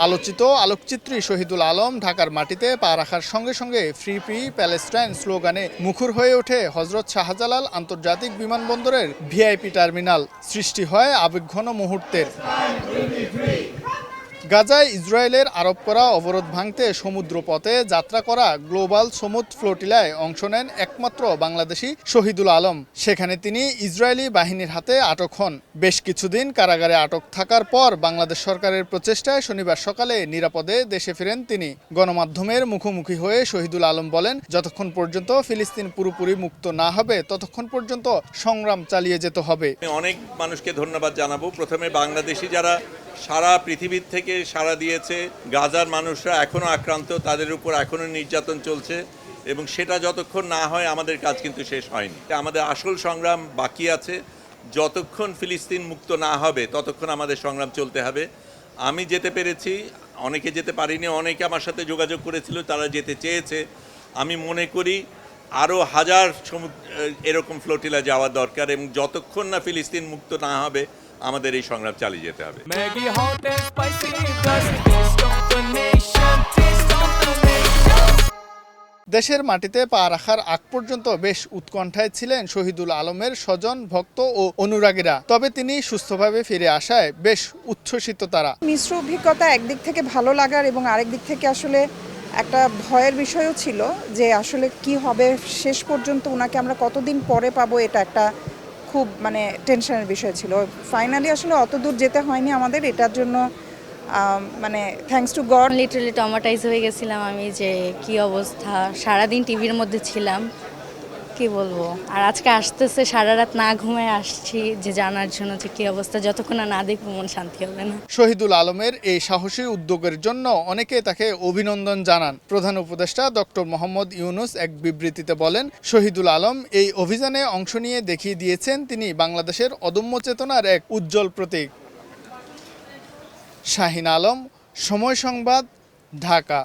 আলোচিত আলোকচিত্রী শহীদুল আলম ঢাকার মাটিতে পা রাখার সঙ্গে সঙ্গে ফ্রি ফ্রি প্যালেস্টাইন স্লোগানে মুখর হয়ে ওঠে হযরত শাহজালাল আন্তর্জাতিক বিমানবন্দরের ভিআইপি টার্মিনাল। সৃষ্টি হয় আবেগঘন মুহূর্তের। গাজায় ইসরায়েলের আরোপ করা অবরোধ ভাঙতে সমুদ্রপথে যাত্রা করা গ্লোবাল সমুদ ফ্লোটিলায় অংশ নেন একমাত্র বাংলাদেশি শহীদুল আলম। সেখানে তিনি ইসরায়েলি বাহিনীর হাতে আটক হন। বেশ কিছুদিন কারাগারে আটক থাকার পর বাংলাদেশ সরকারের প্রচেষ্টায় শনিবার সকালে নিরাপদে দেশে ফেরেন তিনি। গণমাধ্যমের মুখোমুখি হয়ে শহীদুল আলম বলেন, যতক্ষণ পর্যন্ত ফিলিস্তিন পুরোপুরি মুক্ত না হবে ততক্ষণ পর্যন্ত সংগ্রাম চালিয়ে যেতে হবে। অনেক মানুষকে ধন্যবাদ জানাবো। প্রথমে বাংলাদেশি যারা সারা পৃথিবীর থেকে সাড়া দিয়েছে। গাজার মানুষরা এখনও আক্রান্ত, তাদের উপর এখনও নির্যাতন চলছে এবং সেটা যতক্ষণ না হয় আমাদের কাজ কিন্তু শেষ হয়নি। আমাদের আসল সংগ্রাম বাকি আছে। যতক্ষণ ফিলিস্তিন মুক্ত না হবে ততক্ষণ আমাদের সংগ্রাম চলতে হবে। আমি যেতে পেরেছি, অনেকে যেতে পারিনি, অনেকে আমার সাথে যোগাযোগ করেছিল, তারা যেতে চেয়েছে। আমি মনে করি আরও হাজার এরকম ফ্লোটিলা যাওয়া দরকার এবং যতক্ষণ না ফিলিস্তিন মুক্ত না হবে আমাদের এই সংগ্রাম চালিয়ে যেতে হবে। দেশের মাটিতে পা রাখার আগ পর্যন্ত বেশ উৎকণ্ঠায় ছিলেন শহীদুল আলমের স্বজন, ভক্ত ও অনুরাগীরা। তবে তিনি সুস্থভাবে ফিরে আসায় বেশ উচ্ছ্বসিত তারা। মিশ্র অভিজ্ঞতা, একদিক থেকে ভালো লাগার এবং আরেক দিক থেকে আসলে একটা ভয়ের বিষয়ও ছিল যে আসলে কি হবে, শেষ পর্যন্ত ওনাকে আমরা কতদিন পরে পাবো, এটা একটা খুব টেনশনের বিষয় ছিল। ফাইনালি আসলে অত দূর যেতে হয়নি আমাদের, এটার জন্য thanks to god. Literally traumatise হয়ে গেছিলাম আমি, যে কি অবস্থা, সারাদিন টিভির মধ্যে ছিলাম, কি বলবো। আর আজকে আসতেছে, সারা রাত না ঘুমায় আসছি যে জানার জন্য যে কি অবস্থা, যতক্ষণ না দেখবো মন শান্তি হবে না। শহীদুল আলমের এই সাহসী উদ্যোগের জন্য অনেকে তাকে অভিনন্দন জানান। প্রধান উপদেষ্টা ডক্টর মোহাম্মদ ইউনূস এক বিবৃতিতে বলেন, শহীদুল আলম এই অভিযানে অংশ নিয়ে দেখিয়ে দিয়েছেন তিনি বাংলাদেশের অদম্য চেতনার এক উজ্জ্বল প্রতীক। শাহিন আলম, সময় সংবাদ, ঢাকা।